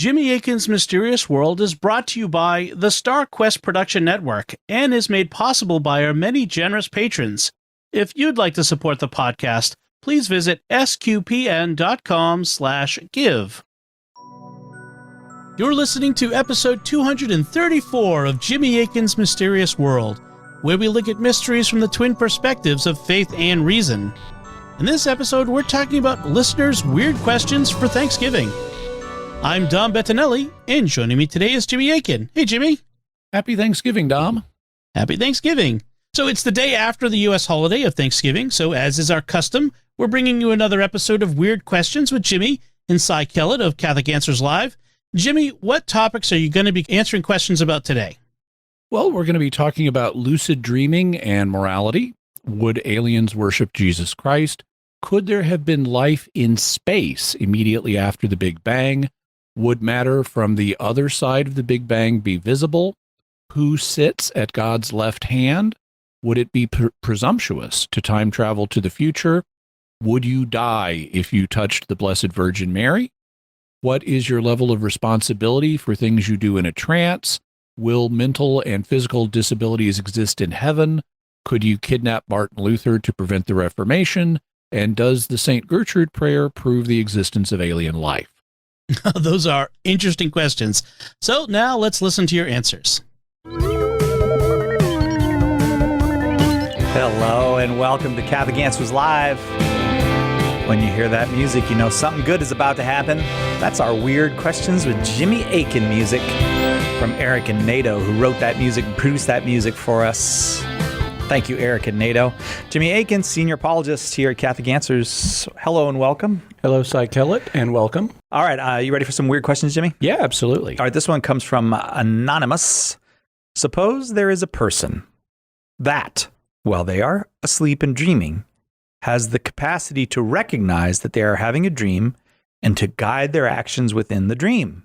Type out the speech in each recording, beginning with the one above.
Jimmy Akin's Mysterious World is brought to you by the Star Quest Production Network and is made possible by our many generous patrons. If you'd like to support the podcast, please visit sqpn.com/give. You're listening to episode 234 of Jimmy Akin's Mysterious World, where we look at mysteries from the twin perspectives of faith and reason. In this episode, we're talking about listeners' weird questions for Thanksgiving. I'm Dom Bettinelli, and joining me today is Jimmy Akin. Hey, Jimmy. Happy Thanksgiving, Dom. Happy Thanksgiving. So it's the day after the U.S. holiday of Thanksgiving, so as is our custom, we're bringing you another episode of Weird Questions with Jimmy and Cy Kellett of Catholic Answers Live. Jimmy, what topics are you going to be answering questions about today? Well, we're going to be talking about lucid dreaming and morality. Would aliens worship Jesus Christ? Could there have been life in space immediately after the Big Bang? Would matter from the other side of the Big Bang be visible? Who sits at God's left hand? Would it be presumptuous to time travel to the future? Would you die if you touched the Blessed Virgin Mary? What is your level of responsibility for things you do in a trance? Will mental and physical disabilities exist in heaven? Could you kidnap Martin Luther to prevent the Reformation? And does the St. Gertrude prayer prove the existence of alien life? Those are interesting questions. So now let's listen to your answers. Hello and welcome to Catholic Answers Live. When you hear that music, you know something good is about to happen. That's our Weird Questions with Jimmy Akin music from Eric and Nato, who wrote that music and produced that music for us. Thank you, Eric and Nato. Jimmy Akin, senior apologist here at Catholic Answers. Hello and welcome. Hello, Cy Kellett, and welcome. All right, you ready for some weird questions, Jimmy? Yeah, absolutely. All right, this one comes from Anonymous. Suppose there is a person that, while they are asleep and dreaming, has the capacity to recognize that they are having a dream and to guide their actions within the dream.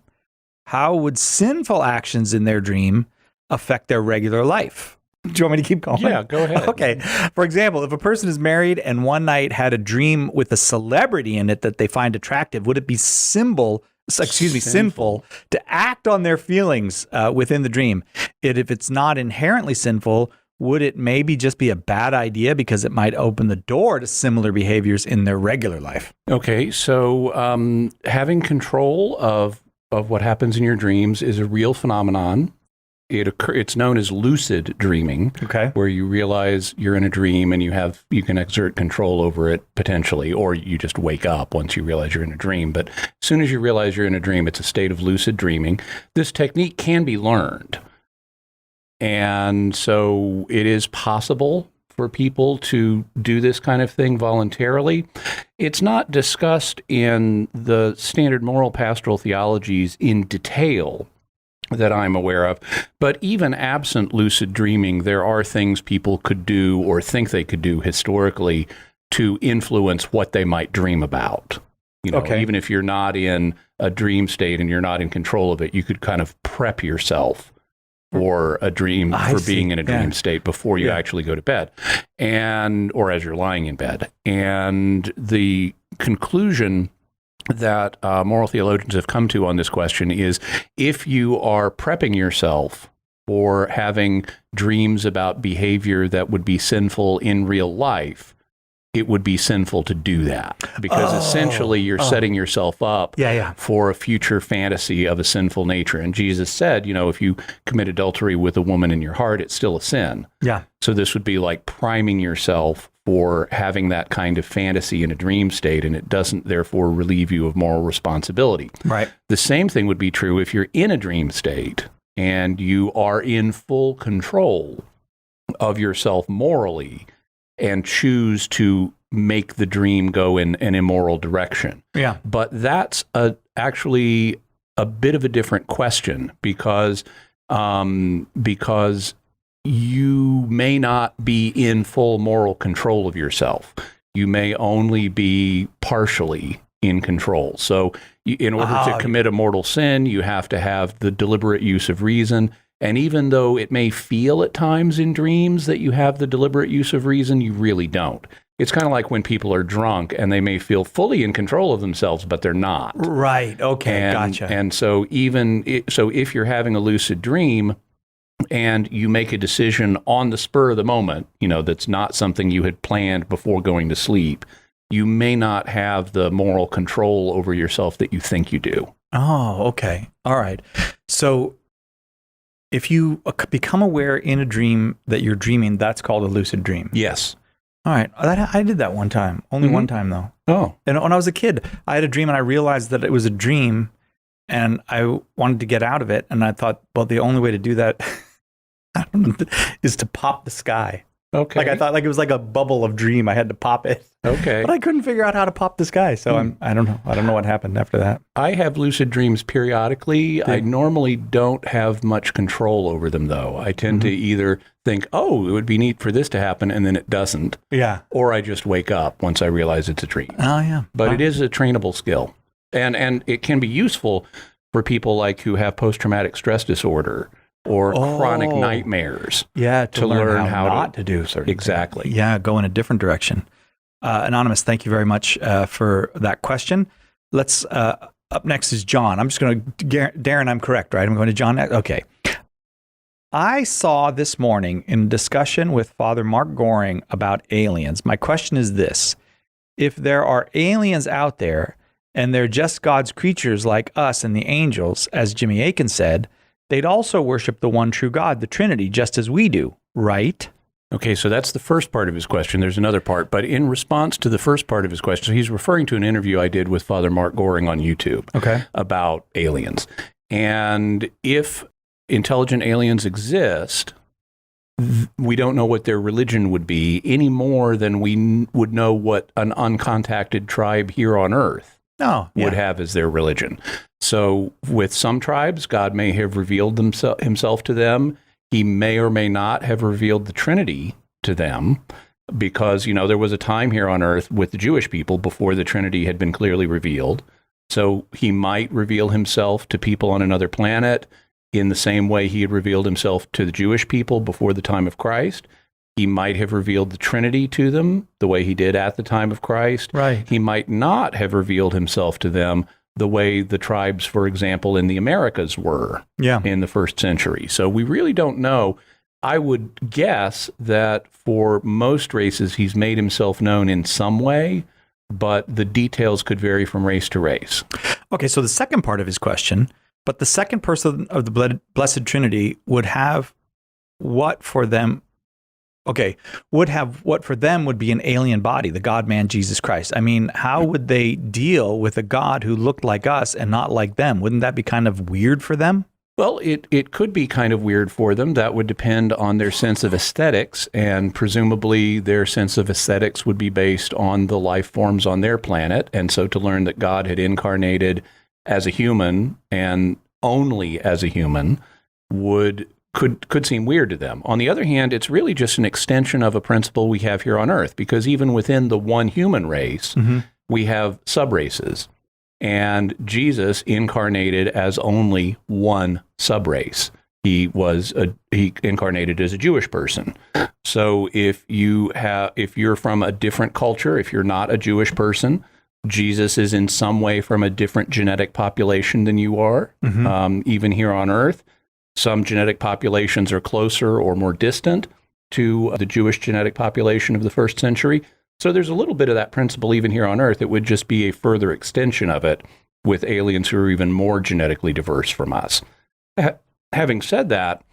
How would sinful actions in their dream affect their regular life? Do you want me to keep going? Yeah, go ahead. Okay. For example, if a person is married and one night had a dream with a celebrity in it that they find attractive, would it be sinful to act on their feelings within the dream? If it's not inherently sinful, would it maybe just be a bad idea because it might open the door to similar behaviors in their regular life? Okay, so having control of what happens in your dreams is a real phenomenon. It's known as lucid dreaming, okay, where you realize you're in a dream and you can exert control over it potentially, or you just wake up once you realize you're in a dream. But as soon as you realize you're in a dream, it's a state of lucid dreaming. This technique can be learned. And so it is possible for people to do this kind of thing voluntarily. It's not discussed in the standard moral pastoral theologies in detail that I'm aware of, but even absent lucid dreaming, there are things people could do or think they could do historically to influence what they might dream about. You know, okay, even if you're not in a dream state and you're not in control of it, you could kind of prep yourself for a dream, being in a dream state before you actually go to bed, or as you're lying in bed. And the conclusion that moral theologians have come to on this question is, if you are prepping yourself for having dreams about behavior that would be sinful in real life, it would be sinful to do that, because essentially you're setting yourself up for a future fantasy of a sinful nature. And Jesus said, you know, if you commit adultery with a woman in your heart, it's still a sin. Yeah. So this would be like priming yourself for having that kind of fantasy in a dream state, and it doesn't therefore relieve you of moral responsibility. Right. The same thing would be true if you're in a dream state and you are in full control of yourself morally and choose to make the dream go in an immoral direction. Yeah. But that's actually a bit of a different question, because you may not be in full moral control of yourself. You may only be partially in control. So in order to commit a mortal sin, you have to have the deliberate use of reason. And even though it may feel at times in dreams that you have the deliberate use of reason, you really don't. It's kind of like when people are drunk and they may feel fully in control of themselves, but they're not. Right. Okay. And, Gotcha. And so if you're having a lucid dream and you make a decision on the spur of the moment, that's not something you had planned before going to sleep, you may not have the moral control over yourself that you think you do. Oh, okay. All right. So if you become aware in a dream that you're dreaming, that's called a lucid dream. Yes. All right. I did that one time. Only one time, though. Oh. And when I was a kid, I had a dream and I realized that it was a dream and I wanted to get out of it. And I thought, well, the only way to do that is to pop the sky. Okay. Like I thought, like it was like a bubble of dream. I had to pop it. Okay. But I couldn't figure out how to pop the sky. So I don't know. I don't know what happened after that. I have lucid dreams periodically. I normally don't have much control over them, though. I tend to either think, oh, it would be neat for this to happen, and then it doesn't. Yeah. Or I just wake up once I realize it's a dream. Oh, yeah. But it is a trainable skill. And it can be useful for people like who have post-traumatic stress disorder or chronic nightmares. Yeah, to learn how not to do certain exactly. things. Yeah, go in a different direction. Anonymous, thank you very much for that question. Let's up next is John. I'm just going to Darren. I'm correct, right? I'm going to John next. Okay. I saw this morning in a discussion with Father Mark Goring about aliens. My question is this: if there are aliens out there and they're just God's creatures like us and the angels, as Jimmy Akin said, they'd also worship the one true God, the Trinity, just as we do, right? Okay, so that's the first part of his question. There's another part, but in response to the first part of his question, so he's referring to an interview I did with Father Mark Goring on YouTube about aliens. And if intelligent aliens exist, we don't know what their religion would be any more than we would know what an uncontacted tribe here on Earth would have as their religion. So with some tribes, God may have revealed himself to them. He may or may not have revealed the Trinity to them because, there was a time here on Earth with the Jewish people before the Trinity had been clearly revealed. So he might reveal himself to people on another planet in the same way he had revealed himself to the Jewish people before the time of Christ. He might have revealed the Trinity to them the way he did at the time of Christ. Right. He might not have revealed himself to them the way the tribes, for example, in the Americas were in the first century. So we really don't know. I would guess that for most races, he's made himself known in some way, but the details could vary from race to race. Okay, so the second part of his question, but the second person of the Blessed Trinity would have what for them would be an alien body, the God-man Jesus Christ. I mean, how would they deal with a God who looked like us and not like them? Wouldn't that be kind of weird for them? Well, it could be kind of weird for them. That would depend on their sense of aesthetics, and presumably their sense of aesthetics would be based on the life forms on their planet. And so to learn that God had incarnated as a human and only as a human could seem weird to them. On the other hand, it's really just an extension of a principle we have here on Earth, because even within the one human race, we have subraces. And Jesus incarnated as only one subrace. He incarnated as a Jewish person. So if you're from a different culture, if you're not a Jewish person, Jesus is in some way from a different genetic population than you are, even here on Earth. Some genetic populations are closer or more distant to the Jewish genetic population of the first century. So there's a little bit of that principle even here on Earth. It would just be a further extension of it with aliens who are even more genetically diverse from us. Having said that,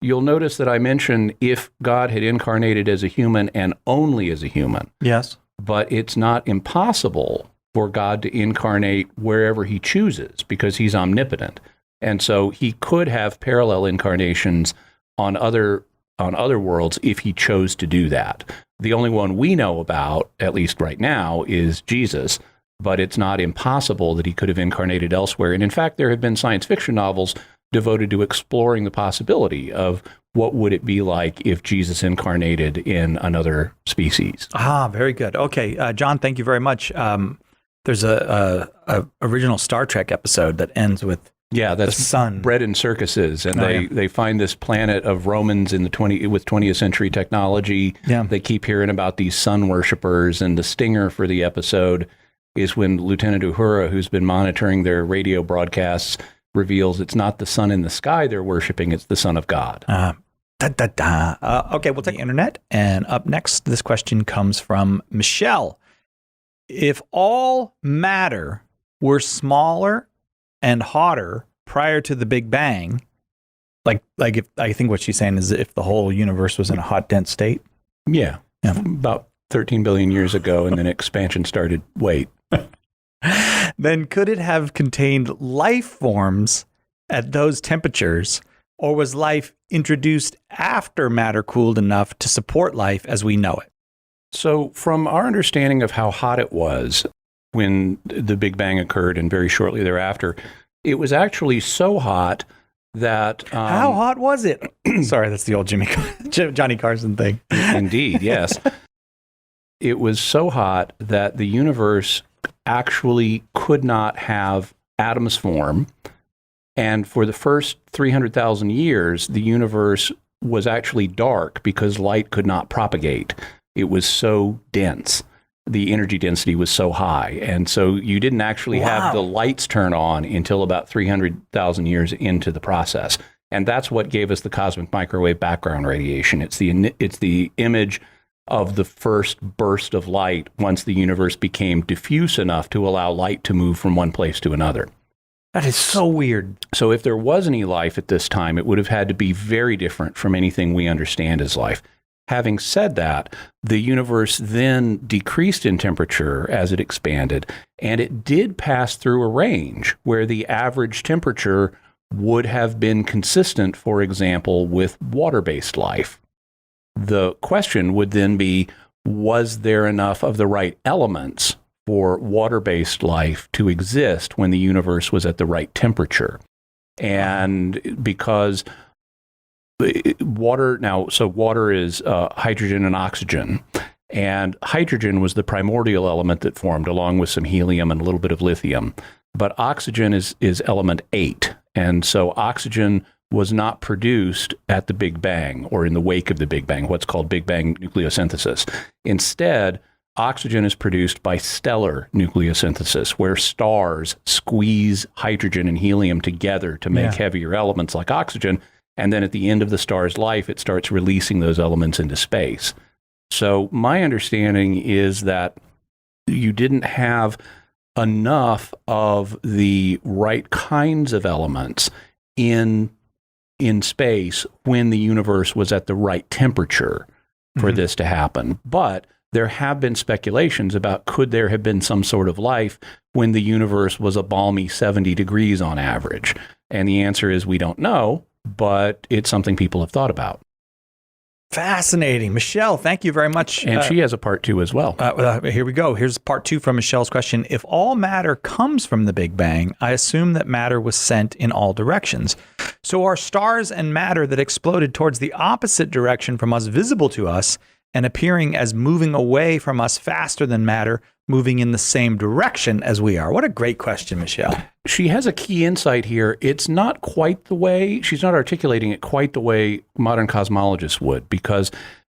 you'll notice that I mentioned if God had incarnated as a human and only as a human. Yes. But it's not impossible for God to incarnate wherever he chooses because he's omnipotent. And so he could have parallel incarnations on other worlds if he chose to do that. The only one we know about, at least right now, is Jesus, but it's not impossible that he could have incarnated elsewhere. And in fact, there have been science fiction novels devoted to exploring the possibility of what would it be like if Jesus incarnated in another species. Very good. Okay, John, thank you very much. There's a original Star Trek episode that ends with Yeah, that's the sun. bred in circuses, and they find this planet of Romans in the with 20th century technology. Yeah. They keep hearing about these sun worshippers, and the stinger for the episode is when Lieutenant Uhura, who's been monitoring their radio broadcasts, reveals it's not the sun in the sky they're worshiping, it's the Son of God. Okay, we'll take the internet. And up next, this question comes from Michelle. If all matter were smaller and hotter prior to the Big Bang, like if I think what she's saying is if the whole universe was in a hot, dense state. Yeah. About 13 billion years ago, and then expansion started. Wait. Then could it have contained life forms at those temperatures, or was life introduced after matter cooled enough to support life as we know it? So from our understanding of how hot it was when the Big Bang occurred and very shortly thereafter, it was actually so hot that... how hot was it? Sorry, that's the old Johnny Carson thing. Indeed, yes. It was so hot that the universe actually could not have atoms form. And for the first 300,000 years, the universe was actually dark because light could not propagate. It was so dense. The energy density was so high. And so you didn't actually have the lights turn on until about 300,000 years into the process. And that's what gave us the cosmic microwave background radiation. It's the image of the first burst of light once the universe became diffuse enough to allow light to move from one place to another. That is so weird. So if there was any life at this time, it would have had to be very different from anything we understand as life. Having said that, the universe then decreased in temperature as it expanded, and it did pass through a range where the average temperature would have been consistent, for example, with water-based life. The question would then be, was there enough of the right elements for water-based life to exist when the universe was at the right temperature? And because water is hydrogen and oxygen, and hydrogen was the primordial element that formed along with some helium and a little bit of lithium, but oxygen is element 8, and so oxygen was not produced at the Big Bang or in the wake of the Big Bang, what's called Big Bang nucleosynthesis. Instead, oxygen is produced by stellar nucleosynthesis, where stars squeeze hydrogen and helium together to make heavier elements like oxygen. And then at the end of the star's life, it starts releasing those elements into space. So my understanding is that you didn't have enough of the right kinds of elements in space when the universe was at the right temperature for this to happen. But there have been speculations about could there have been some sort of life when the universe was a balmy 70 degrees on average. And the answer is we don't know, but it's something people have thought about. Fascinating. Michelle, thank you very much. And she has a part 2 as well. Here we go. Here's part 2 from Michelle's question. If all matter comes from the Big Bang, I assume that matter was sent in all directions. So are stars and matter that exploded towards the opposite direction from us visible to us and appearing as moving away from us faster than matter, moving in the same direction as we are? What a great question, Michelle. She has a key insight here. It's not quite the way, she's not articulating it quite the way modern cosmologists would, because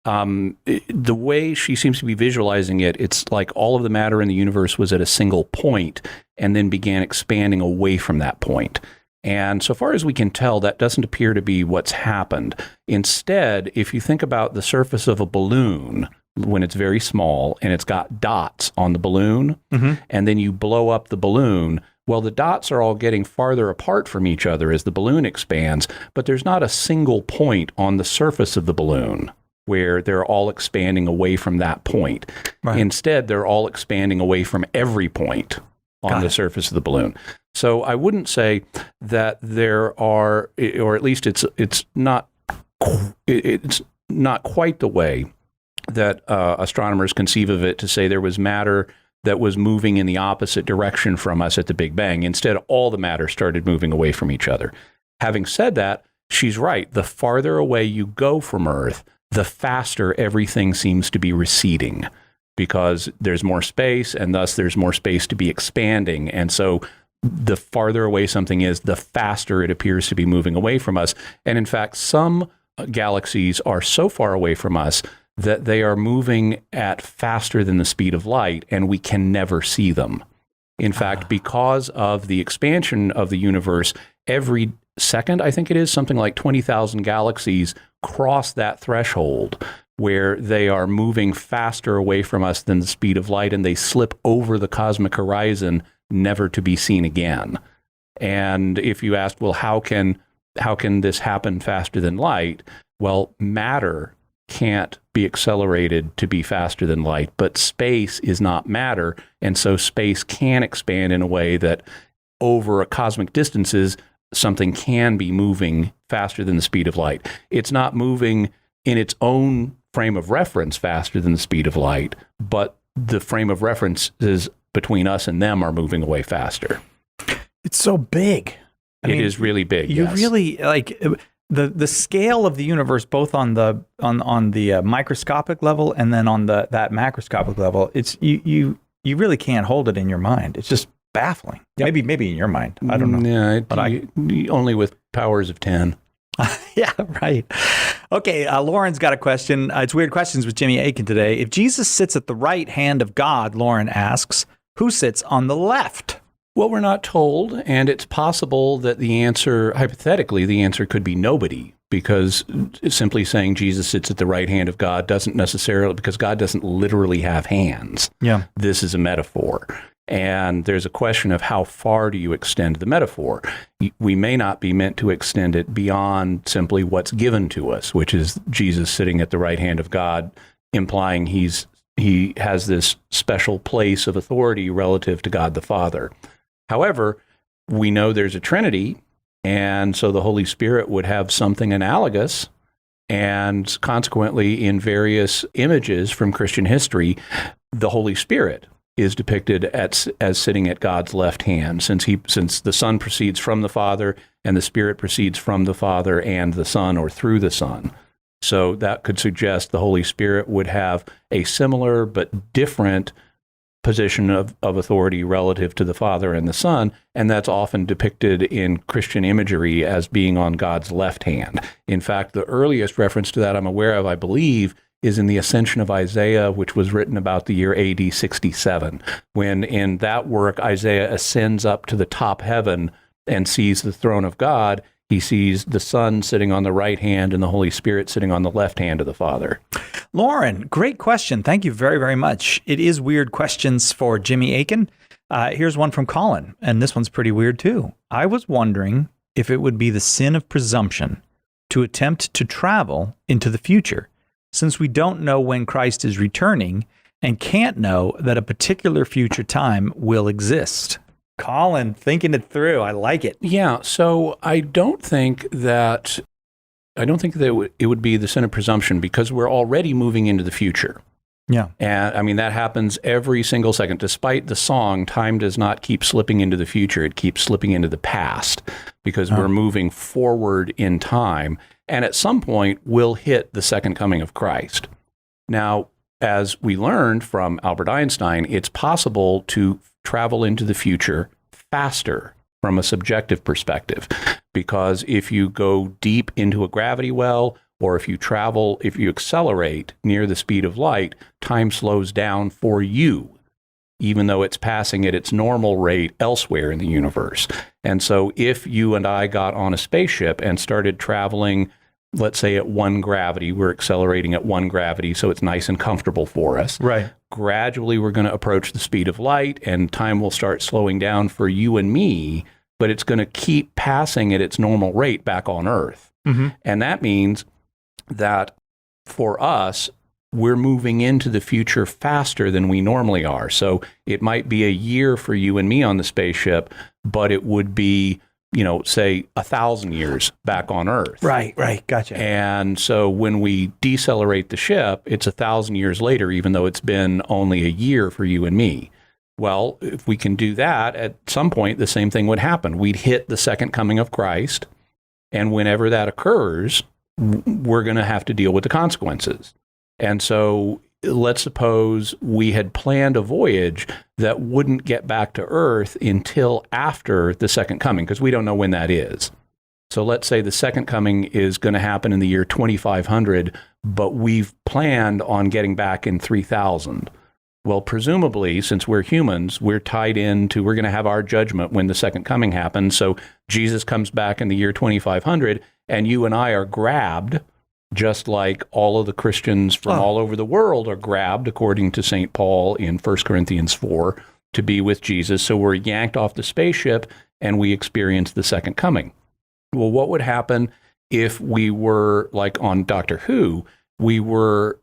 the way she seems to be visualizing it, it's like all of the matter in the universe was at a single point and then began expanding away from that point. And so far as we can tell, that doesn't appear to be what's happened. Instead, if you think about the surface of a balloon, when it's very small and it's got dots on the balloon, and then you blow up the balloon, well, the dots are all getting farther apart from each other as the balloon expands, but there's not a single point on the surface of the balloon where they're all expanding away from that point. Right. Instead, they're all expanding away from every point on the surface of the balloon. So I wouldn't say that there are, or at least it's not quite the way that astronomers conceive of it, to say there was matter that was moving in the opposite direction from us at the Big Bang. Instead, all the matter started moving away from each other. Having said that, she's right. The farther away you go from Earth, the faster everything seems to be receding, because there's more space, and thus there's more space to be expanding. And so the farther away something is, the faster it appears to be moving away from us. And in fact, some galaxies are so far away from us that they are moving at faster than the speed of light, and we can never see them. In fact, because of the expansion of the universe, every second, I think it is, something like 20,000 galaxies cross that threshold where they are moving faster away from us than the speed of light, and they slip over the cosmic horizon, never to be seen again. And if you ask, well, how can this happen faster than light? Well, matter can't be accelerated to be faster than light, but space is not matter, and so space can expand in a way that over a cosmic distances, something can be moving faster than the speed of light. It's not moving in its own frame of reference faster than the speed of light, but the frame of references between us and them are moving away faster. It's so big. It is really big. You yes. really like the scale of the universe, both on the microscopic level and then on that macroscopic level. It's you really can't hold it in your mind. It's just baffling. Yep. Maybe in your mind. I don't know. Yeah, only with powers of 10. Yeah, right. Okay, Lauren's got a question. It's Weird Questions with Jimmy Akin today. If Jesus sits at the right hand of God, Lauren asks, who sits on the left? Well, we're not told, and it's possible that the answer, hypothetically, the answer could be nobody, because simply saying Jesus sits at the right hand of God doesn't necessarily, because God doesn't literally have hands. Yeah. This is a metaphor. And there's a question of how far do you extend the metaphor? We may not be meant to extend it beyond simply what's given to us, which is Jesus sitting at the right hand of God, implying he has this special place of authority relative to God the Father. However, we know there's a Trinity, and so the Holy Spirit would have something analogous, and consequently, in various images from Christian history, the Holy Spirit is depicted as sitting at God's left hand, since the Son proceeds from the Father, and the Spirit proceeds from the Father and the Son, or through the Son. So that could suggest the Holy Spirit would have a similar but different position of authority relative to the Father and the Son, and that's often depicted in Christian imagery as being on God's left hand. In fact, the earliest reference to that I'm aware of, I believe, is in the Ascension of Isaiah, which was written about the year AD 67, when in that work Isaiah ascends up to the top heaven and sees the throne of God. He sees the Son sitting on the right hand and the Holy Spirit sitting on the left hand of the Father. Lauren, great question. Thank you very, very much. It is Weird Questions for Jimmy Akin. Here's one from Colin, and this one's pretty weird too. I was wondering if it would be the sin of presumption to attempt to travel into the future, since we don't know when Christ is returning and can't know that a particular future time will exist. Colin, thinking it through. I like it. Yeah, so I don't think that it would be the sin of presumption, because we're already moving into the future. Yeah. And I mean, that happens every single second. Despite the song, time does not keep slipping into the future. It keeps slipping into the past, because we're moving forward in time. And at some point, we'll hit the second coming of Christ. Now, as we learned from Albert Einstein, it's possible to travel into the future faster from a subjective perspective, because if you go deep into a gravity well, or if you accelerate near the speed of light, time slows down for you, even though it's passing at its normal rate elsewhere in the universe. And so if you and I got on a spaceship and started traveling, let's say at 1 gravity, we're accelerating at 1 gravity, so it's nice and comfortable for us. Right. Gradually, we're going to approach the speed of light, and time will start slowing down for you and me, but it's going to keep passing at its normal rate back on Earth. Mm-hmm. And that means that for us, we're moving into the future faster than we normally are. So it might be a year for you and me on the spaceship, but it would be, say 1,000 years back on Earth. Right, gotcha. And so when we decelerate the ship, it's 1,000 years later, even though it's been only a year for you and me. Well, if we can do that, at some point, the same thing would happen. We'd hit the second coming of Christ, and whenever that occurs, we're going to have to deal with the consequences. And so let's suppose we had planned a voyage that wouldn't get back to Earth until after the second coming, because we don't know when that is. So let's say the second coming is going to happen in the year 2500, but we've planned on getting back in 3000. Well, presumably, since we're humans, we're tied into, we're going to have our judgment when the second coming happens. So Jesus comes back in the year 2500, and you and I are grabbed, just like all of the Christians from all over the world are grabbed, according to St. Paul in 1 Corinthians 4, to be with Jesus. So we're yanked off the spaceship, and we experience the second coming. Well, what would happen if we were, like on Doctor Who, we were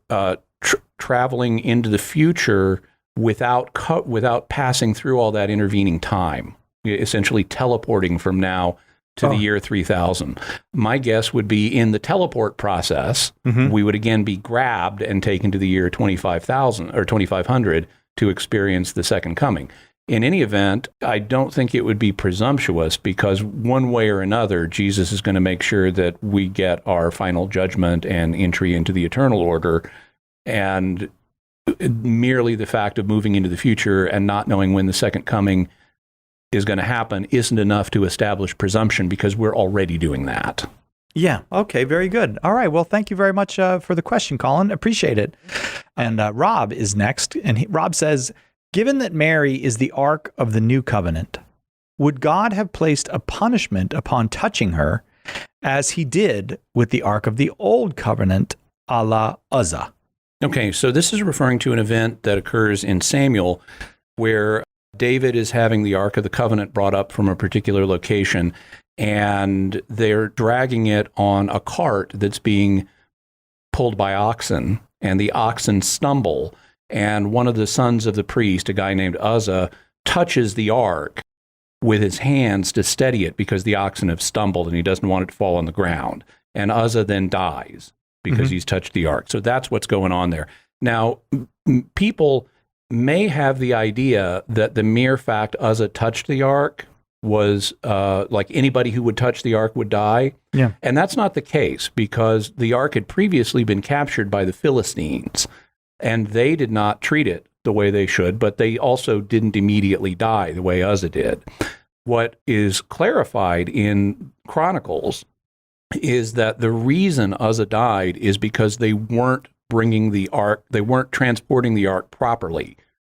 traveling into the future without passing through all that intervening time, essentially teleporting from now to the year 3000. My guess would be in the teleport process, we would again be grabbed and taken to the year 25,000 or 2500 to experience the second coming. In any event, I don't think it would be presumptuous, because one way or another, Jesus is going to make sure that we get our final judgment and entry into the eternal order. And merely the fact of moving into the future and not knowing when the second coming is going to happen isn't enough to establish presumption, because we're already doing that. Yeah. Okay. Very good. All right. Well, thank you very much for the question, Colin. Appreciate it. And Rob is next. And Rob says, given that Mary is the Ark of the New Covenant, would God have placed a punishment upon touching her, as he did with the Ark of the Old Covenant, a la Uzzah? Okay, so this is referring to an event that occurs in Samuel, where David is having the Ark of the Covenant brought up from a particular location, and they're dragging it on a cart that's being pulled by oxen, and the oxen stumble, and one of the sons of the priest, a guy named Uzzah, touches the Ark with his hands to steady it, because the oxen have stumbled and he doesn't want it to fall on the ground. And Uzzah then dies because he's touched the Ark. So that's what's going on there. Now, people may have the idea that the mere fact Uzzah touched the Ark was like anybody who would touch the Ark would die. Yeah. And that's not the case, because the Ark had previously been captured by the Philistines, and they did not treat it the way they should, but they also didn't immediately die the way Uzzah did. What is clarified in Chronicles is that the reason Uzzah died is because they weren't bringing the Ark, they weren't transporting the Ark properly.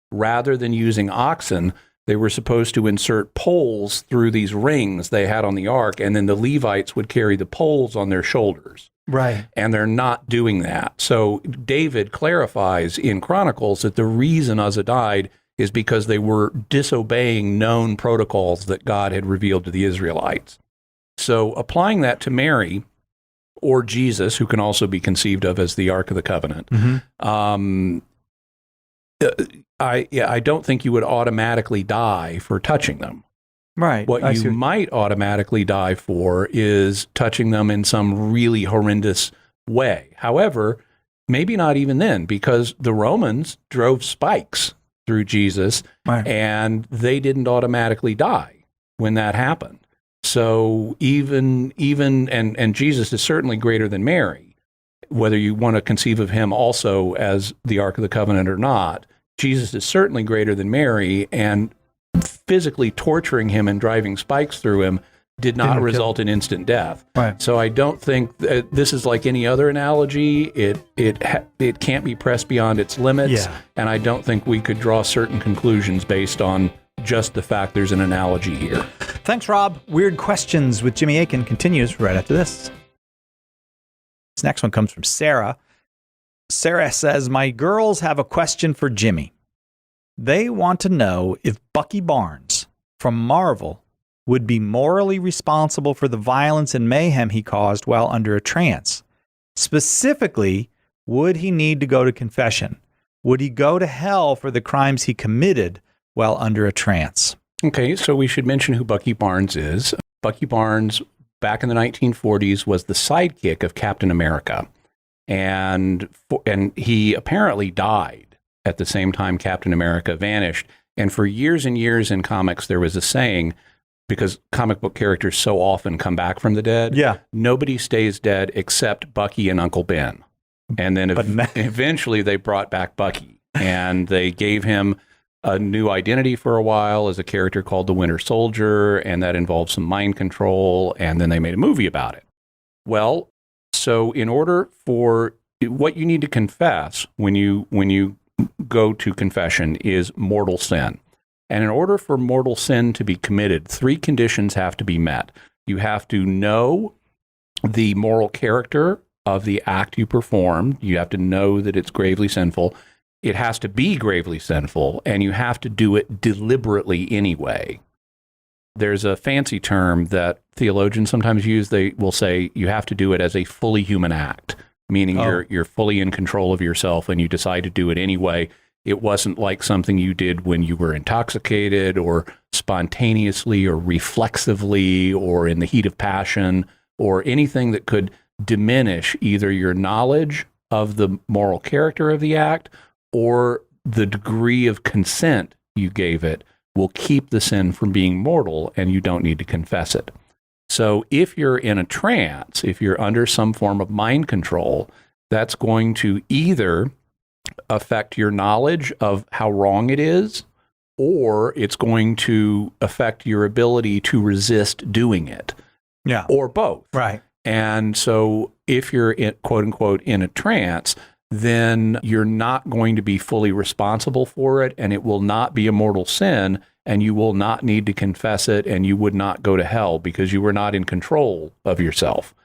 Rather than using oxen, they were supposed to insert poles through these rings they had on the Ark, and then the Levites would carry the poles on their shoulders. Right. And they're not doing that. So David clarifies in Chronicles that the reason Uzzah died is because they were disobeying known protocols that God had revealed to the Israelites. So applying that to Mary, or Jesus, who can also be conceived of as the Ark of the Covenant, I don't think you would automatically die for touching them. Right. What you might automatically die for is touching them in some really horrendous way. However, maybe not even then, because the Romans drove spikes through Jesus, and they didn't automatically die when that happened. So even and Jesus is certainly greater than Mary, whether you want to conceive of him also as the Ark of the Covenant or not. Jesus is certainly greater than Mary, and physically torturing him and driving spikes through him did not result in instant death. Right. So I don't think that this is like any other analogy. It can't be pressed beyond its limits, and I don't think we could draw certain conclusions based on just the fact there's an analogy here. Thanks, Rob. Weird Questions with Jimmy Akin continues right after this. This next one comes from Sarah. Sarah says, my girls have a question for Jimmy. They want to know if Bucky Barnes from Marvel would be morally responsible for the violence and mayhem he caused while under a trance. Specifically, would he need to go to confession? Would he go to hell for the crimes he committed while under a trance? Okay, so we should mention who Bucky Barnes is. Bucky Barnes, back in the 1940s, was the sidekick of Captain America. And he apparently died at the same time Captain America vanished. And for years and years in comics, there was a saying, because comic book characters so often come back from the dead, nobody stays dead except Bucky and Uncle Ben. And then But eventually they brought back Bucky, and they gave him a new identity for a while as a character called the Winter Soldier, and that involved some mind control, and then they made a movie about it. Well, so in order for what you need to confess when you go to confession is mortal sin. And in order for mortal sin to be committed, 3 conditions have to be met. You have to know the moral character of the act you performed. You have to know that it's gravely sinful. It has to be gravely sinful, and you have to do it deliberately anyway. There's a fancy term that theologians sometimes use. They will say you have to do it as a fully human act, meaning you're fully in control of yourself and you decide to do it anyway. It wasn't like something you did when you were intoxicated or spontaneously or reflexively or in the heat of passion or anything that could diminish either your knowledge of the moral character of the act or the degree of consent you gave it will keep the sin from being mortal, and you don't need to confess it. So if you're in a trance, if you're under some form of mind control, that's going to either affect your knowledge of how wrong it is, or it's going to affect your ability to resist doing it. Yeah. Or both. Right. And so if you're in, quote unquote, in a trance, then you're not going to be fully responsible for it, and it will not be a mortal sin, and you will not need to confess it, and you would not go to hell because you were not in control of yourself.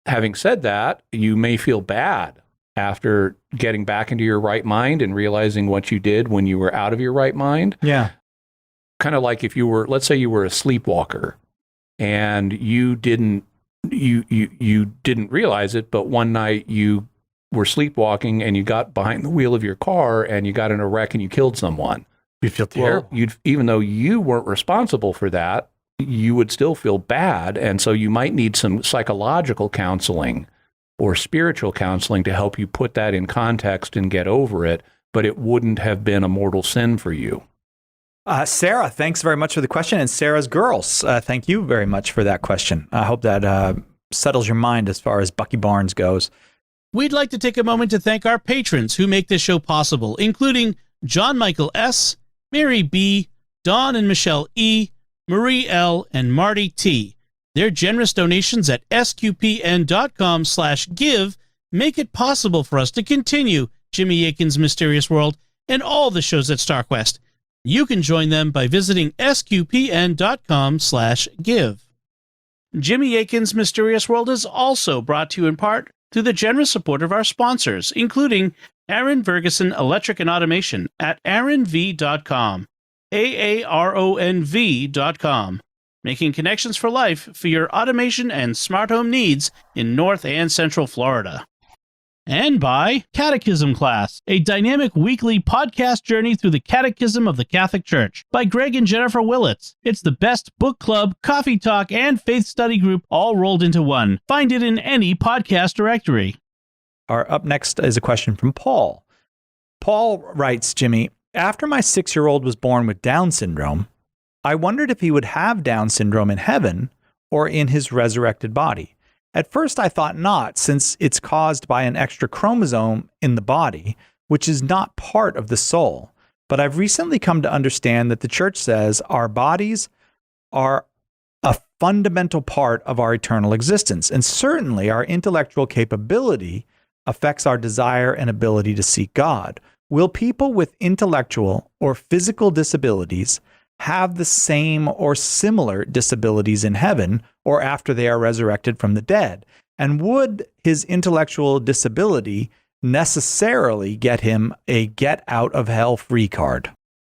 Having said that, you may feel bad after getting back into your right mind and realizing what you did when you were out of your right mind. Yeah. Kind of like if you were, let's say you were a sleepwalker and you didn't realize it, but one night you were sleepwalking and you got behind the wheel of your car and you got in a wreck and you killed someone. You feel terrible. Well, even though you weren't responsible for that, you would still feel bad. And so you might need some psychological counseling or spiritual counseling to help you put that in context and get over it, but it wouldn't have been a mortal sin for you. Sarah, thanks very much for the question. And Sarah's girls, thank you very much for that question. I hope that settles your mind as far as Bucky Barnes goes. We'd like to take a moment to thank our patrons who make this show possible, including John Michael S., Mary B., Dawn and Michelle E., Marie L., and Marty T. Their generous donations at sqpn.com/give make it possible for us to continue Jimmy Akin's Mysterious World and all the shows at StarQuest. You can join them by visiting sqpn.com/give. Jimmy Akin's Mysterious World is also brought to you in part through the generous support of our sponsors, including Aaron Ferguson Electric and Automation at aaronv.com, AARONV.com, making connections for life for your automation and smart home needs in North and Central Florida. And by Catechism Class, a dynamic weekly podcast journey through the Catechism of the Catholic Church by Greg and Jennifer Willits. It's the best book club, coffee talk, and faith study group all rolled into one. Find it in any podcast directory. Up next is a question from Paul. Paul writes, Jimmy, after my 6-year-old was born with Down syndrome, I wondered if he would have Down syndrome in heaven or in his resurrected body. At first, I thought not, since it's caused by an extra chromosome in the body, which is not part of the soul. But I've recently come to understand that the church says our bodies are a fundamental part of our eternal existence, and certainly our intellectual capability affects our desire and ability to seek God. Will people with intellectual or physical disabilities have the same or similar disabilities in heaven or after they are resurrected from the dead? And would his intellectual disability necessarily get him a get out of hell free card?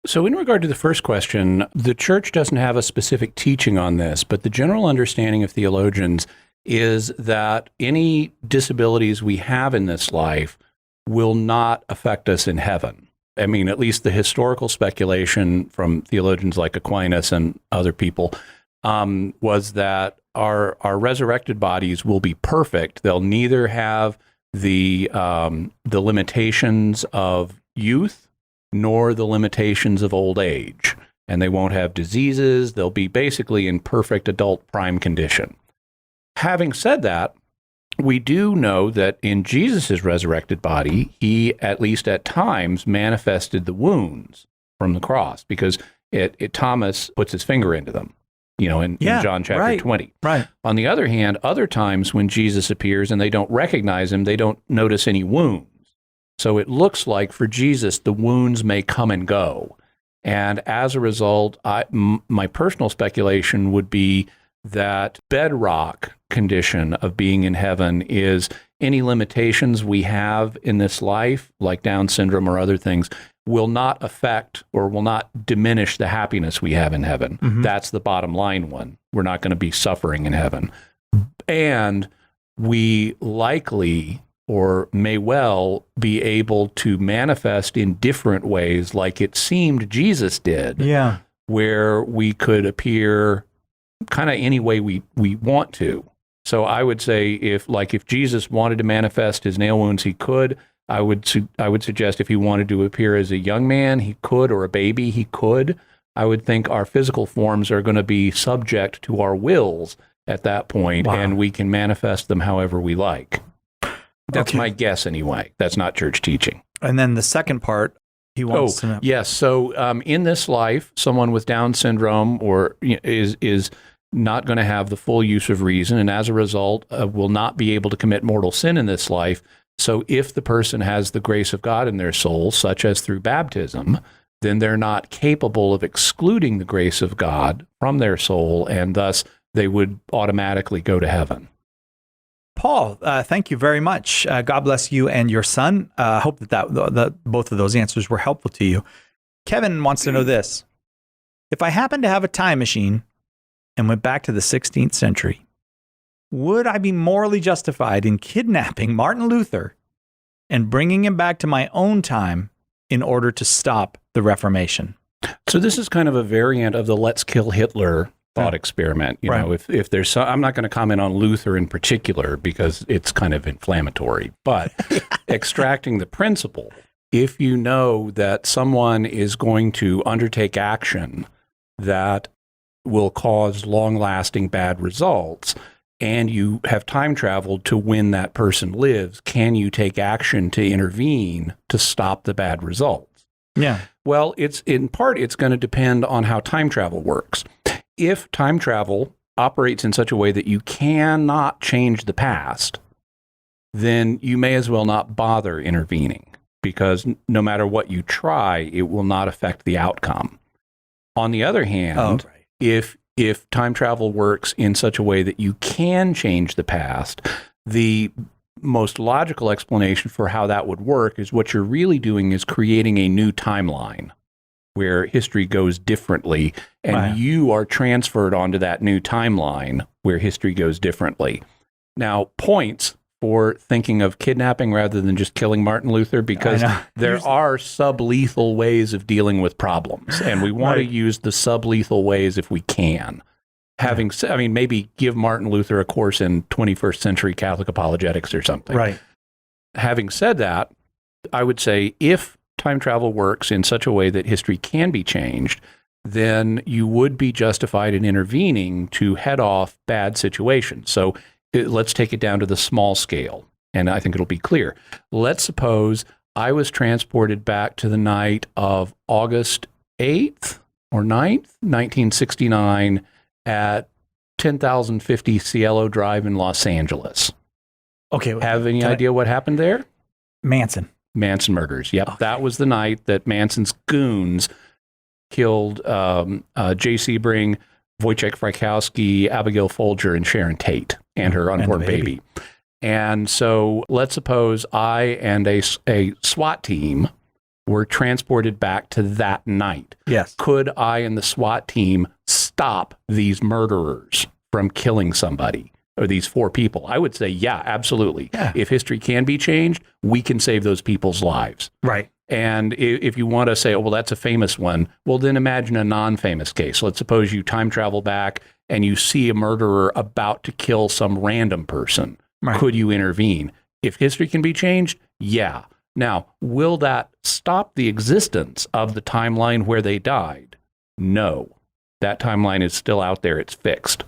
So in regard to the first question, the church doesn't have a specific teaching on this, but the general understanding of theologians is that any disabilities we have in this life will not affect us in heaven. I mean, at least the historical speculation from theologians like Aquinas and other people was that our resurrected bodies will be perfect. They'll neither have the limitations of youth nor the limitations of old age, and they won't have diseases. They'll be basically in perfect adult prime condition. Having said that, we do know that in Jesus' resurrected body, he, at least at times, manifested the wounds from the cross, because Thomas puts his finger into them, in John chapter 20. Right. On the other hand, other times when Jesus appears and they don't recognize him, they don't notice any wounds. So it looks like for Jesus, the wounds may come and go. And as a result, my personal speculation would be that bedrock condition of being in heaven is any limitations we have in this life, like Down syndrome or other things, will not affect or will not diminish the happiness we have in heaven. Mm-hmm. That's the bottom line one. We're not going to be suffering in heaven. And we likely or may well be able to manifest in different ways, like it seemed Jesus did, where we could appear kind of any way we want to. So I would say if Jesus wanted to manifest his nail wounds, he could. I would suggest if he wanted to appear as a young man, he could, or a baby, he could. I would think our physical forms are going to be subject to our wills at that point, and we can manifest them however we like. That's my guess anyway. That's not church teaching. And then the second part, he wants to know. Yes. So in this life, someone with Down syndrome is not going to have the full use of reason, and as a result, will not be able to commit mortal sin in this life. So if the person has the grace of God in their soul, such as through baptism, then they're not capable of excluding the grace of God from their soul, and thus they would automatically go to heaven. Paul, thank you very much. God bless you and your son. I hope that both of those answers were helpful to you. Kevin wants to know this. If I happen to have a time machine and went back to the 16th century, would I be morally justified in kidnapping Martin Luther and bringing him back to my own time in order to stop the Reformation? So this is kind of a variant of the let's kill Hitler thought experiment. You know, if there's I'm not going to comment on Luther in particular because it's kind of inflammatory, but extracting the principle, if you know that someone is going to undertake action that will cause long-lasting bad results, and you have time traveled to when that person lives, can you take action to intervene to stop the bad results? Yeah. Well, it's going to depend on how time travel works. If time travel operates in such a way that you cannot change the past, then you may as well not bother intervening, because no matter what you try, it will not affect the outcome. On the other hand, if time travel works in such a way that you can change the past, the most logical explanation for how that would work is what you're really doing is creating a new timeline where history goes differently, and you are transferred onto that new timeline where history goes differently. Now, points for thinking of kidnapping rather than just killing Martin Luther, because there are sublethal ways of dealing with problems, and we want to use the sublethal ways if we can. Having said, maybe give Martin Luther a course in 21st century Catholic apologetics or something. Right. Having said that, I would say if time travel works in such a way that history can be changed, then you would be justified in intervening to head off bad situations. So let's take it down to the small scale, and I think it'll be clear. Let's suppose I was transported back to the night of August 8th or 9th, 1969, at 10,050 Cielo Drive in Los Angeles. Okay. Have any idea what happened there? Manson murders. Yep. Okay. That was the night that Manson's goons killed Jay Sebring, Wojciech Frykowski, Abigail Folger, and Sharon Tate, and her unborn baby. And so let's suppose I and a SWAT team were transported back to that night. Yes. Could I and the SWAT team stop these murderers from killing somebody, or these four people? I would say, yeah, absolutely. Yeah. If history can be changed, we can save those people's lives. Right. And if you want to say, oh, well, that's a famous one, well, then imagine a non-famous case. Let's suppose you time travel back and you see a murderer about to kill some random person. Right. Could you intervene? If history can be changed, yeah. Now, will that stop the existence of the timeline where they died? No. That timeline is still out there. It's fixed.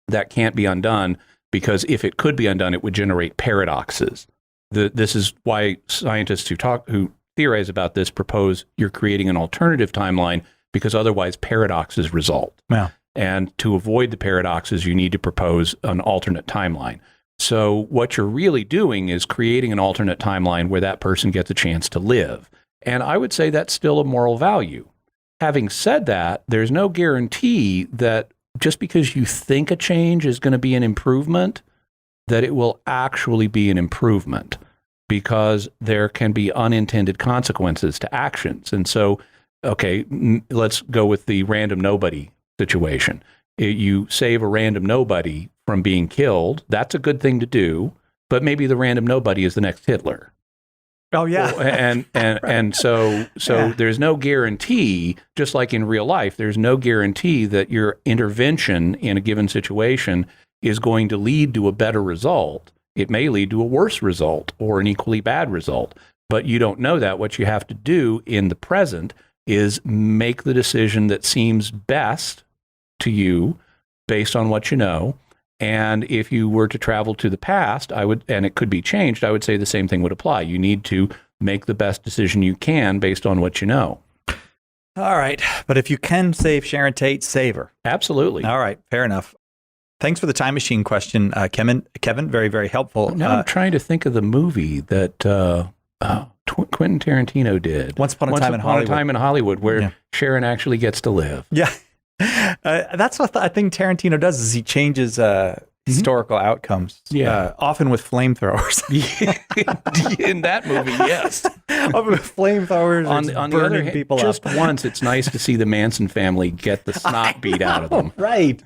That can't be undone because if it could be undone, it would generate paradoxes. This is why scientists who theorize about this propose you're creating an alternative timeline, because otherwise paradoxes result. Yeah. And to avoid the paradoxes, you need to propose an alternate timeline. So what you're really doing is creating an alternate timeline where that person gets a chance to live. And I would say that's still a moral value. Having said that, there's no guarantee that just because you think a change is going to be an improvement, that it will actually be an improvement, because there can be unintended consequences to actions. And so, okay, let's go with the random nobody situation. You save a random nobody from being killed. That's a good thing to do, but maybe the random nobody is the next Hitler. Oh yeah. And so Yeah. there's no guarantee, just like in real life, there's no guarantee that your intervention in a given situation is going to lead to a better result. It may lead to a worse result or an equally bad result, but you don't know that. What you have to do in the present is make the decision that seems best to you based on what you know. And if you were to travel to the past, and it could be changed, I would say the same thing would apply. You need to make the best decision you can based on what you know. All right. But if you can save Sharon Tate, save her. Absolutely. All right. Fair enough. Thanks for the time machine question, Kevin. Very, very helpful. Now I'm trying to think of the movie that Quentin Tarantino did. Once Upon a Time in Hollywood. Where Sharon actually gets to live. Yeah. That's what I think Tarantino does, is he changes historical outcomes, often with flamethrowers. In that movie, yes. Often with flamethrowers on the other hand, people just up. once, it's nice to see the Manson family get the snot beat out of them. Right,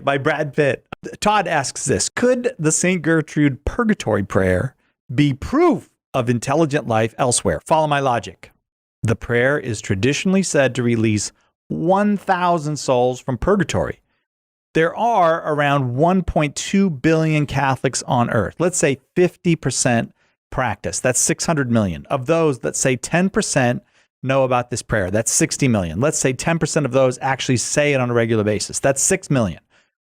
by Brad Pitt. Todd asks this: could the St. Gertrude Purgatory prayer be proof of intelligent life elsewhere? Follow my logic. The prayer is traditionally said to release 1,000 souls from purgatory. There are around 1.2 billion Catholics on earth. Let's say 50% practice. That's 600 million. Of those, let's say 10% know about this prayer. That's 60 million. Let's say 10% of those actually say it on a regular basis. That's 6 million.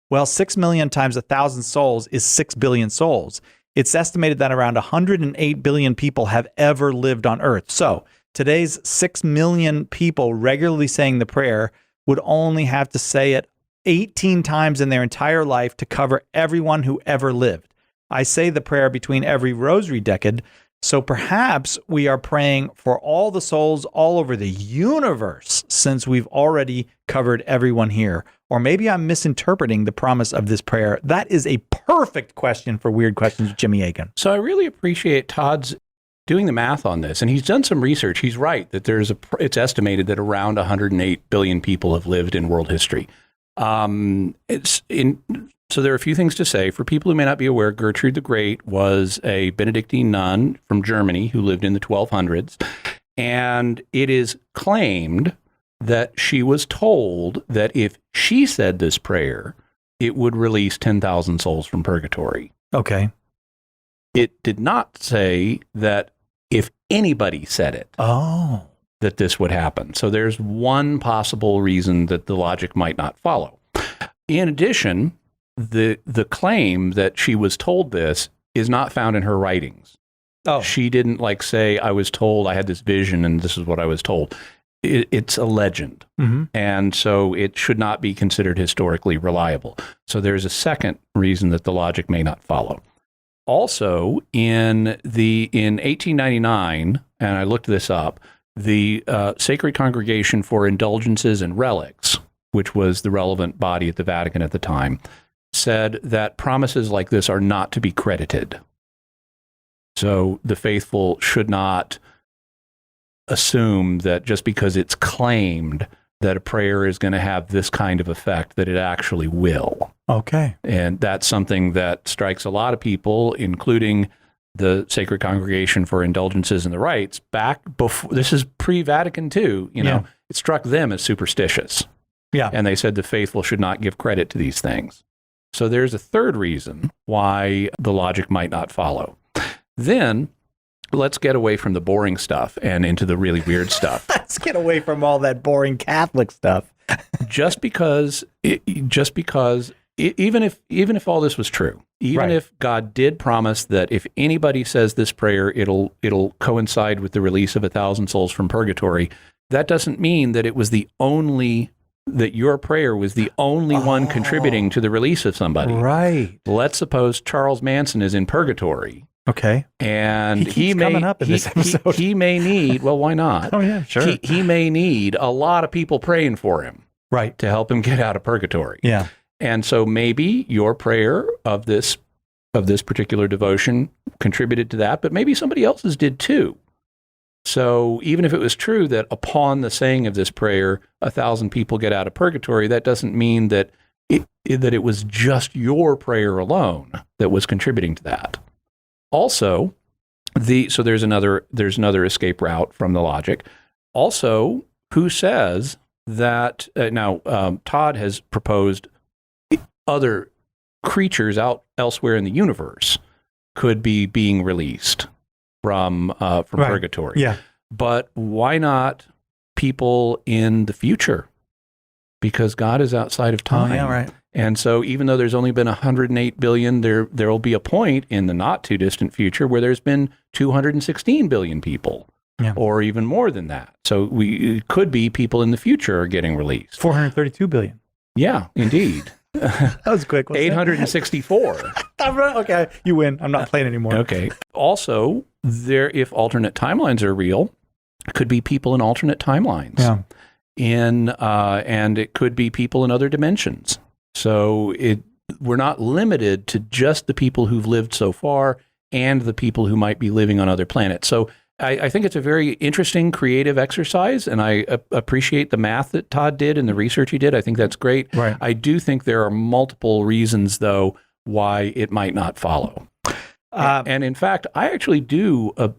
Well, 6 million times 1,000 souls is 6 billion souls. It's estimated that around 108 billion people have ever lived on earth. So today's 6 million people regularly saying the prayer would only have to say it 18 times in their entire life to cover everyone who ever lived. I say the prayer between every rosary decade, so perhaps we are praying for all the souls all over the universe, since we've already covered everyone here. Or maybe I'm misinterpreting the promise of this prayer. That is a perfect question for Weird Questions with Jimmy Akin. So I really appreciate Todd's doing the math on this, and he's done some research. He's right that it's estimated that around 108 billion people have lived in world history. So there are a few things to say. For people who may not be aware, Gertrude the Great was a Benedictine nun from Germany who lived in the 1200s, and it is claimed that she was told that if she said this prayer, it would release 10,000 souls from purgatory. Okay. It did not say that if anybody said it, that this would happen. So there's one possible reason that the logic might not follow. In addition, the claim that she was told this is not found in her writings. Oh. She didn't say, I was told, I had this vision and this is what I was told. It's a legend. Mm-hmm. And so it should not be considered historically reliable. So there's a second reason that the logic may not follow. Also, in 1899, and I looked this up, the Sacred Congregation for Indulgences and Relics, which was the relevant body at the Vatican at the time, said that promises like this are not to be credited. So the faithful should not assume that just because it's claimed that a prayer is going to have this kind of effect, that it actually will. Okay. And that's something that strikes a lot of people, including the Sacred Congregation for Indulgences and the Rites, back before, this is pre-Vatican II, it struck them as superstitious. Yeah. And they said the faithful should not give credit to these things. So there's a third reason why the logic might not follow. Then let's get away from the boring stuff and into the really weird stuff. Let's get away from all that boring Catholic stuff. just because even if all this was true, even if God did promise that if anybody says this prayer, it'll coincide with the release of 1,000 souls from purgatory, that doesn't mean that that your prayer was the only one contributing to the release of somebody. Right. Let's suppose Charles Manson is in purgatory. Okay. And he may coming up in this episode. He may need, well, why not? Oh yeah, sure. He may need a lot of people praying for him. Right. To help him get out of purgatory. Yeah. And so maybe your prayer of this particular devotion contributed to that, but maybe somebody else's did too. So even if it was true that upon the saying of this prayer, 1,000 people get out of purgatory, that doesn't mean that it was just your prayer alone that was contributing to that. Also, so there's another escape route from the logic. Also, who says that Todd has proposed other creatures out elsewhere in the universe could be being released from purgatory. Yeah. But why not people in the future? Because God is outside of time. Oh, yeah, right. And so even though there's only been 108 billion, there will be a point in the not too distant future where there's been 216 billion people. Yeah. Or even more than that. So it could be people in the future are getting released. 432 billion. Yeah, indeed. That was quick. 864. Okay, you win. I'm not playing anymore. Okay. Also, if alternate timelines are real, it could be people in alternate timelines. Yeah. And it could be people in other dimensions. So we're not limited to just the people who've lived so far and the people who might be living on other planets. So I think it's a very interesting, creative exercise, and I appreciate the math that Todd did and the research he did. I think that's great. Right. I do think there are multiple reasons, though, why it might not follow. And in fact, I actually do. I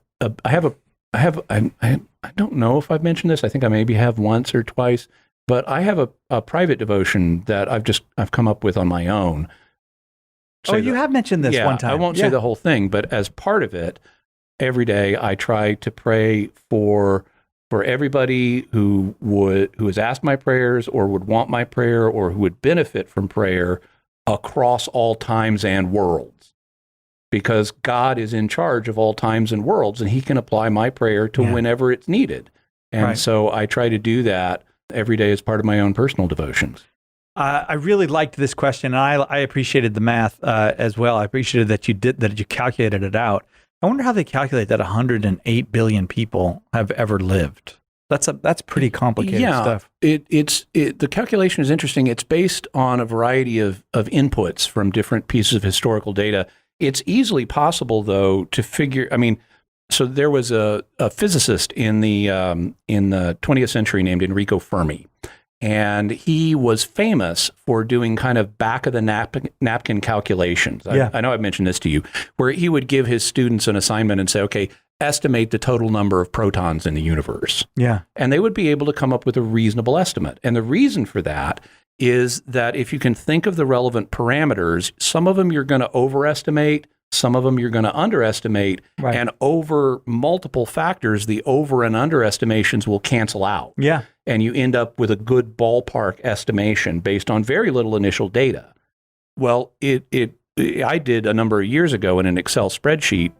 don't know if I've mentioned this. I think I maybe have once or twice, but I have a private devotion that I've come up with on my own. You have mentioned this one time. I won't say the whole thing, but as part of it, every day I try to pray for everybody who has asked my prayers or would want my prayer or who would benefit from prayer across all times and worlds. Because God is in charge of all times and worlds, and he can apply my prayer to whenever it's needed. And so I try to do that every day as part of my own personal devotions. I really liked this question, and I appreciated the math as well. I appreciated that you calculated it out. I wonder how they calculate that 108 billion people have ever lived. That's pretty complicated stuff. The calculation is interesting. It's based on a variety of inputs from different pieces of historical data. It's easily possible, though, to figure. I mean, so there was a physicist in the 20th century named Enrico Fermi, and he was famous for doing kind of back of the napkin calculations. I know I've mentioned this to you, where he would give his students an assignment and say, okay, estimate the total number of protons in the universe. Yeah. And they would be able to come up with a reasonable estimate. And the reason for that is that if you can think of the relevant parameters, some of them you're going to overestimate, some of them you're going to underestimate, and over multiple factors, the over and underestimations will cancel out. Yeah. And you end up with a good ballpark estimation based on very little initial data. Well, I did a number of years ago in an Excel spreadsheet.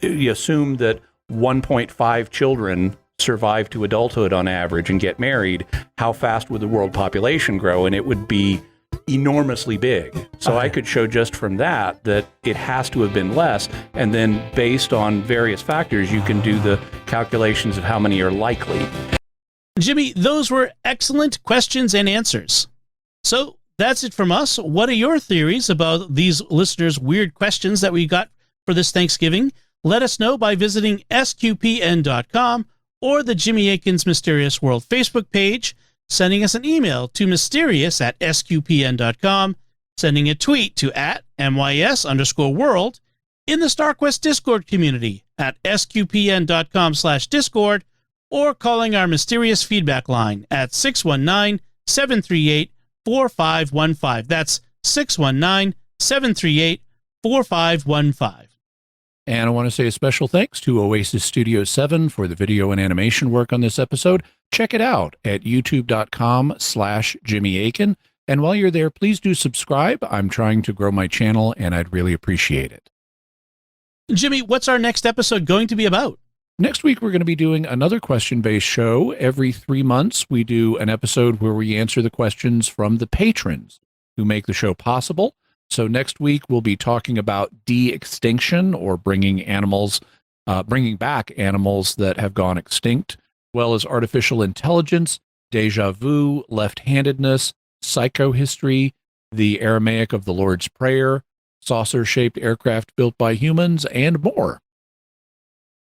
You assume that 1.5 children survive to adulthood on average and get married. How fast would the world population grow? And it would be enormously big. So I could show just from that it has to have been less. And then based on various factors, you can do the calculations of how many are likely. Jimmy, those were excellent questions and answers. So that's it from us. What are your theories about these listeners' weird questions that we got for this Thanksgiving? Let us know by visiting sqpn.com or the Jimmy Akin's Mysterious World Facebook page, sending us an email to mysterious@sqpn.com, sending a tweet to @MYS_world, in the StarQuest Discord community at sqpn.com/Discord, or calling our mysterious feedback line at 619-738-4515. That's 619-738-4515. And I want to say a special thanks to Oasis Studio 7 for the video and animation work on this episode. Check it out at youtube.com/Jimmy Akin. And while you're there, please do subscribe. I'm trying to grow my channel, and I'd really appreciate it. Jimmy, what's our next episode going to be about? Next week, we're going to be doing another question-based show. Every 3 months, we do an episode where we answer the questions from the patrons who make the show possible. So next week, we'll be talking about de-extinction, or bringing back animals that have gone extinct, as well as artificial intelligence, deja vu, left-handedness, psychohistory, the Aramaic of the Lord's Prayer, saucer-shaped aircraft built by humans, and more.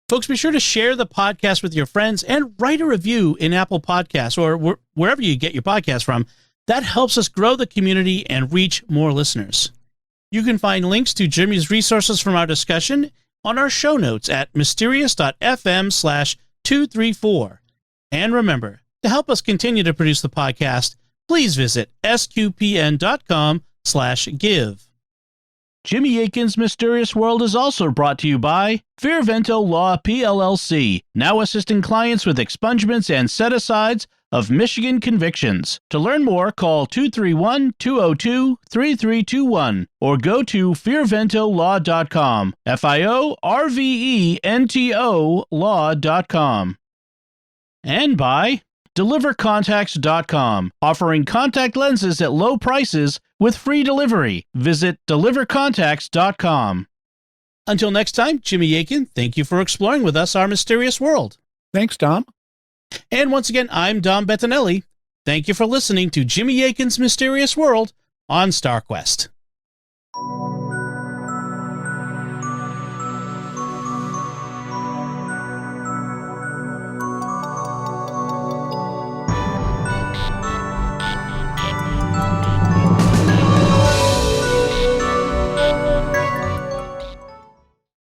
Folks, be sure to share the podcast with your friends and write a review in Apple Podcasts or wherever you get your podcast from. That helps us grow the community and reach more listeners. You can find links to Jimmy's resources from our discussion on our show notes at mysterious.fm/234. And remember, to help us continue to produce the podcast, please visit sqpn.com/give. Jimmy Akin's Mysterious World is also brought to you by Fearvento Law PLLC, now assisting clients with expungements and set-asides of Michigan convictions. To learn more, call 231-202-3321 or go to fearventolaw.com, FIORVENTO law.com. And by DeliverContacts.com, offering contact lenses at low prices with free delivery. Visit DeliverContacts.com. Until next time, Jimmy Akin, thank you for exploring with us our mysterious world. Thanks, Dom. And once again, I'm Dom Bettinelli. Thank you for listening to Jimmy Akin's Mysterious World on StarQuest.